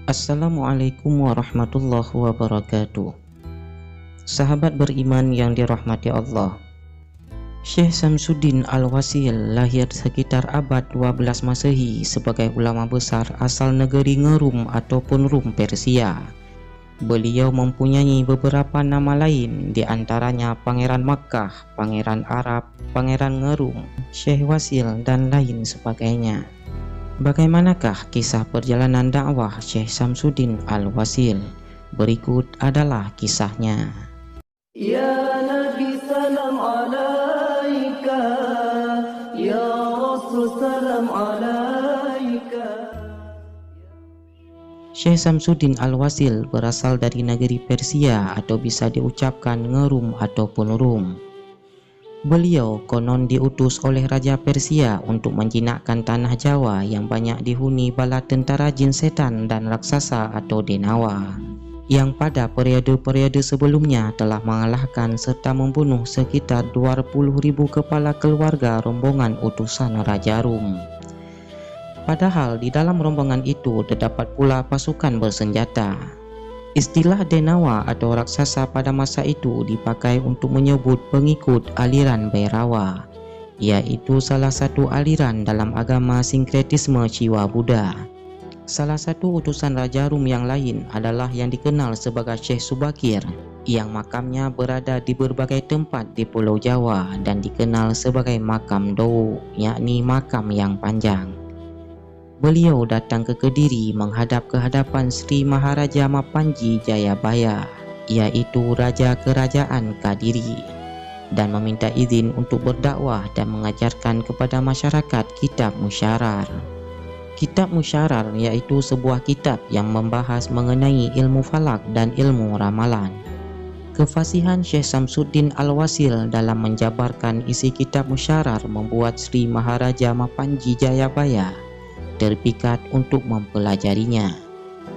Assalamualaikum warahmatullahi wabarakatuh. Sahabat beriman yang dirahmati Allah, Syekh Samsuddin Al-Wasil lahir sekitar abad 12 Masehi sebagai ulama besar asal negeri Ngerum ataupun Rum Persia. Beliau mempunyai beberapa nama lain, di antaranya Pangeran Makkah, Pangeran Arab, Pangeran Ngerum, Syekh Wasil, dan lain sebagainya. Bagaimanakah kisah perjalanan dakwah Syekh Samsuddin Al-Wasil? Berikut adalah kisahnya. Ya Nabi salam alaika, Ya Rasul salam alaika. Syekh Samsuddin Al-Wasil berasal dari negeri Persia atau bisa diucapkan Ngerum ataupun Rum. Beliau konon diutus oleh Raja Persia untuk menjinakkan tanah Jawa yang banyak dihuni bala tentara jin setan dan raksasa atau denawa, yang pada periode-periode sebelumnya telah mengalahkan serta membunuh sekitar 20.000 kepala keluarga rombongan utusan Raja Rum. Padahal di dalam rombongan itu terdapat pula pasukan bersenjata. Istilah denawa atau raksasa pada masa itu dipakai untuk menyebut pengikut aliran Bhairawa, yaitu salah satu aliran dalam agama sinkretisme Ciwa Buddha. Salah satu utusan Raja Rum yang lain adalah yang dikenal sebagai Syekh Subakir, yang makamnya berada di berbagai tempat di Pulau Jawa dan dikenal sebagai makam Dowo, yakni makam yang panjang. Beliau datang ke Kediri menghadap ke hadapan Sri Maharaja Mapanji Jayabaya, yaitu Raja Kerajaan Kadiri, dan meminta izin untuk berdakwah dan mengajarkan kepada masyarakat kitab Musyarar. Kitab Musyarar yaitu sebuah kitab yang membahas mengenai ilmu falak dan ilmu ramalan. Kefasihan Syekh Samsuddin Al-Wasil dalam menjabarkan isi kitab Musyarar membuat Sri Maharaja Mapanji Jayabaya terpikat untuk mempelajarinya.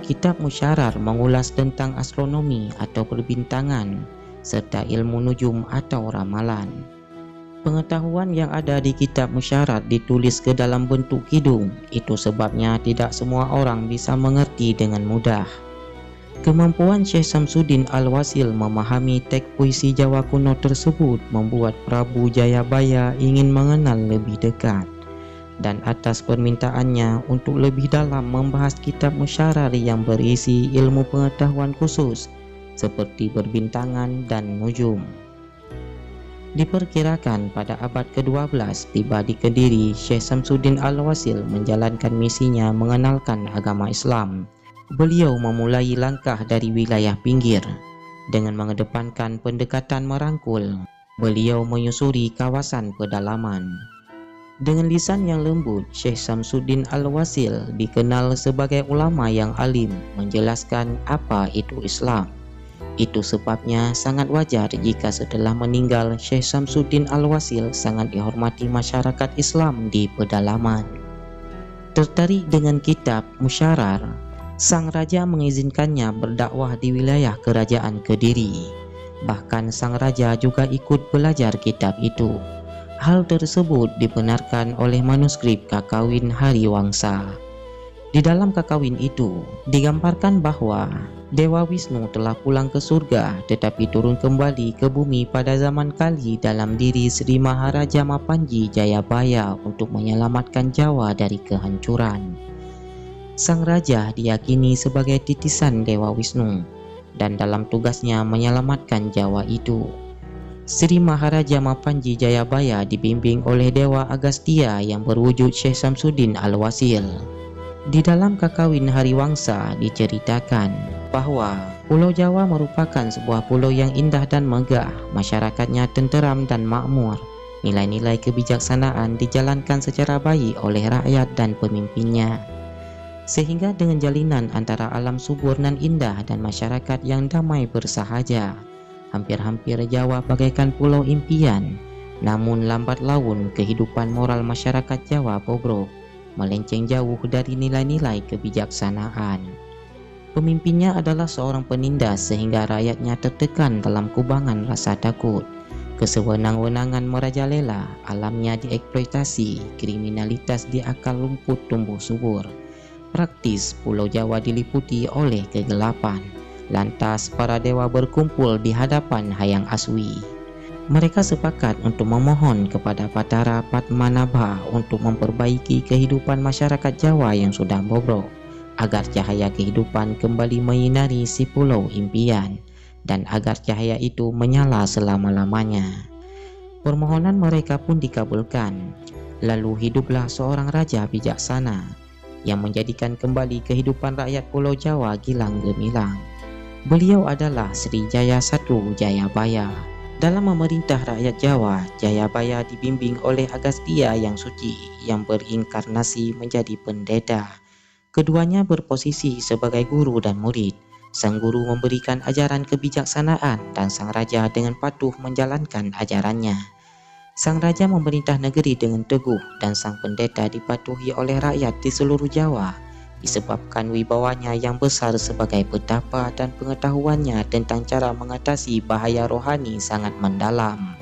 Kitab Musyarar mengulas tentang astronomi atau perbintangan serta ilmu nujum atau ramalan. Pengetahuan yang ada di kitab Musyarar ditulis ke dalam bentuk kidung, itu sebabnya tidak semua orang bisa mengerti dengan mudah. Kemampuan Syekh Samsuddin Al-Wasil memahami teks puisi Jawa kuno tersebut membuat Prabu Jayabaya ingin mengenal lebih dekat. Dan atas permintaannya untuk lebih dalam membahas kitab Musyarar yang berisi ilmu pengetahuan khusus seperti perbintangan dan nujum. Diperkirakan pada abad ke-12 tiba di Kediri, Syekh Samsuddin Al-Wasil menjalankan misinya mengenalkan agama Islam. Beliau memulai langkah dari wilayah pinggir dengan mengedepankan pendekatan merangkul. Beliau menyusuri kawasan pedalaman. Dengan lisan yang lembut, Syekh Samsuddin Al-Wasil dikenal sebagai ulama yang alim menjelaskan apa itu Islam. Itu sebabnya sangat wajar jika setelah meninggal Syekh Samsuddin Al-Wasil sangat dihormati masyarakat Islam di pedalaman. Tertarik dengan kitab Musyarar, sang raja mengizinkannya berdakwah di wilayah kerajaan Kediri. Bahkan sang raja juga ikut belajar kitab itu. Hal tersebut dibenarkan oleh manuskrip Kakawin Hariwangsa. Di dalam Kakawin itu digambarkan bahwa Dewa Wisnu telah pulang ke surga tetapi turun kembali ke bumi pada zaman Kali dalam diri Sri Maharaja Mapanji Jayabaya untuk menyelamatkan Jawa dari kehancuran. Sang raja diyakini sebagai titisan Dewa Wisnu dan dalam tugasnya menyelamatkan Jawa itu, Sri Maharaja Mapanji Jayabaya dibimbing oleh Dewa Agastya yang berwujud Syekh Samsuddin Al-Wasil. Di dalam Kakawin Hariwangsa diceritakan bahwa Pulau Jawa merupakan sebuah pulau yang indah dan megah, masyarakatnya tenteram dan makmur. Nilai-nilai kebijaksanaan dijalankan secara baik oleh rakyat dan pemimpinnya. Sehingga dengan jalinan antara alam subur dan indah dan masyarakat yang damai bersahaja, hampir-hampir Jawa bagaikan pulau impian. Namun lambat laun kehidupan moral masyarakat Jawa bobrok, melenceng jauh dari nilai-nilai kebijaksanaan. Pemimpinnya adalah seorang penindas sehingga rakyatnya tertekan dalam kubangan rasa takut. Kesewenang-wenangan merajalela, alamnya dieksploitasi, kriminalitas di akar rumput tumbuh subur. praktis Pulau Jawa diliputi oleh kegelapan. Lantas para dewa berkumpul di hadapan Hayang Aswi. Mereka sepakat untuk memohon kepada Batara Padmanabha untuk memperbaiki kehidupan masyarakat Jawa yang sudah bobrok, agar cahaya kehidupan kembali menyinari si pulau impian, dan agar cahaya itu menyala selama-lamanya. Permohonan mereka pun dikabulkan. Lalu hiduplah seorang raja bijaksana yang menjadikan kembali kehidupan rakyat Pulau Jawa gilang gemilang. Beliau adalah Sri Jaya I Jayabaya. Dalam memerintah rakyat Jawa, Jayabaya dibimbing oleh Agastya yang suci yang berinkarnasi menjadi pendeta. Keduanya berposisi sebagai guru dan murid. Sang guru memberikan ajaran kebijaksanaan dan sang raja dengan patuh menjalankan ajarannya. Sang raja memerintah negeri dengan teguh dan sang pendeta dipatuhi oleh rakyat di seluruh Jawa disebabkan wibawanya yang besar sebagai petapa dan pengetahuannya tentang cara mengatasi bahaya rohani sangat mendalam.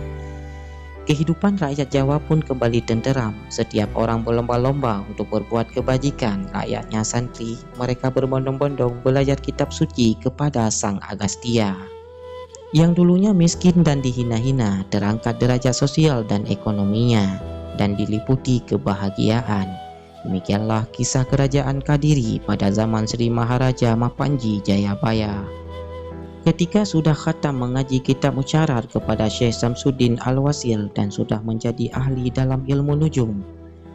Kehidupan rakyat Jawa pun kembali tenteram. Setiap orang berlomba-lomba untuk berbuat kebajikan. Rakyatnya santri, mereka berbondong-bondong belajar kitab suci kepada sang Agastya. Yang dulunya miskin dan dihina-hina, terangkat derajat sosial dan ekonominya, dan diliputi kebahagiaan. Demikianlah kisah kerajaan Kadiri pada zaman Sri Maharaja Mapanji Jayabaya. Ketika sudah khatam mengaji kitab musyarar kepada Syekh Samsuddin Al-Wasil dan sudah menjadi ahli dalam ilmu nujum,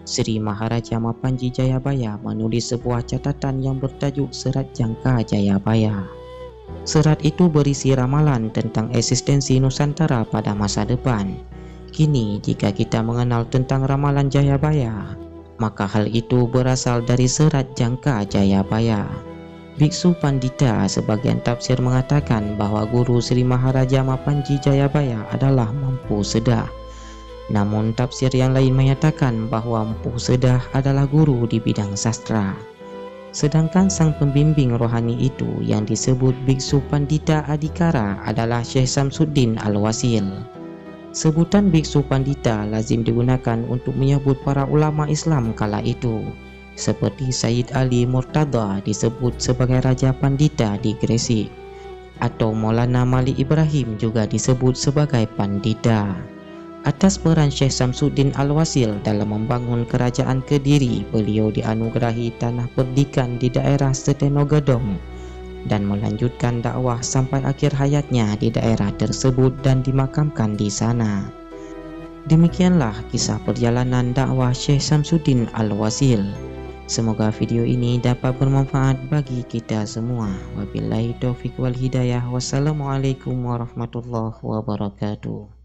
Sri Maharaja Mapanji Jayabaya menulis sebuah catatan yang bertajuk Serat Jangka Jayabaya. Serat itu berisi ramalan tentang eksistensi Nusantara pada masa depan. Kini jika kita mengenal tentang ramalan Jayabaya, maka hal itu berasal dari Serat Jangka Jayabaya. Biksu Pandita sebagian tafsir mengatakan bahwa guru Sri Maharaja Mapanji Jayabaya adalah Mpu Sedah. Namun tafsir yang lain menyatakan bahwa Mpu Sedah adalah guru di bidang sastra. Sedangkan sang pembimbing rohani itu yang disebut Biksu Pandita Adikara adalah Syekh Samsuddin Al-Wasil. Sebutan Biksu Pandita lazim digunakan untuk menyebut para ulama Islam kala itu. Seperti Sayyid Ali Murtada disebut sebagai Raja Pandita di Gresik, atau Maulana Malik Ibrahim juga disebut sebagai Pandita. Atas peran Syekh Samsuddin Al-Wasil dalam membangun kerajaan Kediri, beliau dianugerahi tanah perdikan di daerah Setenogadong dan melanjutkan dakwah sampai akhir hayatnya di daerah tersebut dan dimakamkan di sana. Demikianlah kisah perjalanan dakwah Syekh Samsuddin Al-Wasil. Semoga video ini dapat bermanfaat bagi kita semua. Wabillahi taufiq wal hidayah. Wassalamualaikum warahmatullahi wabarakatuh.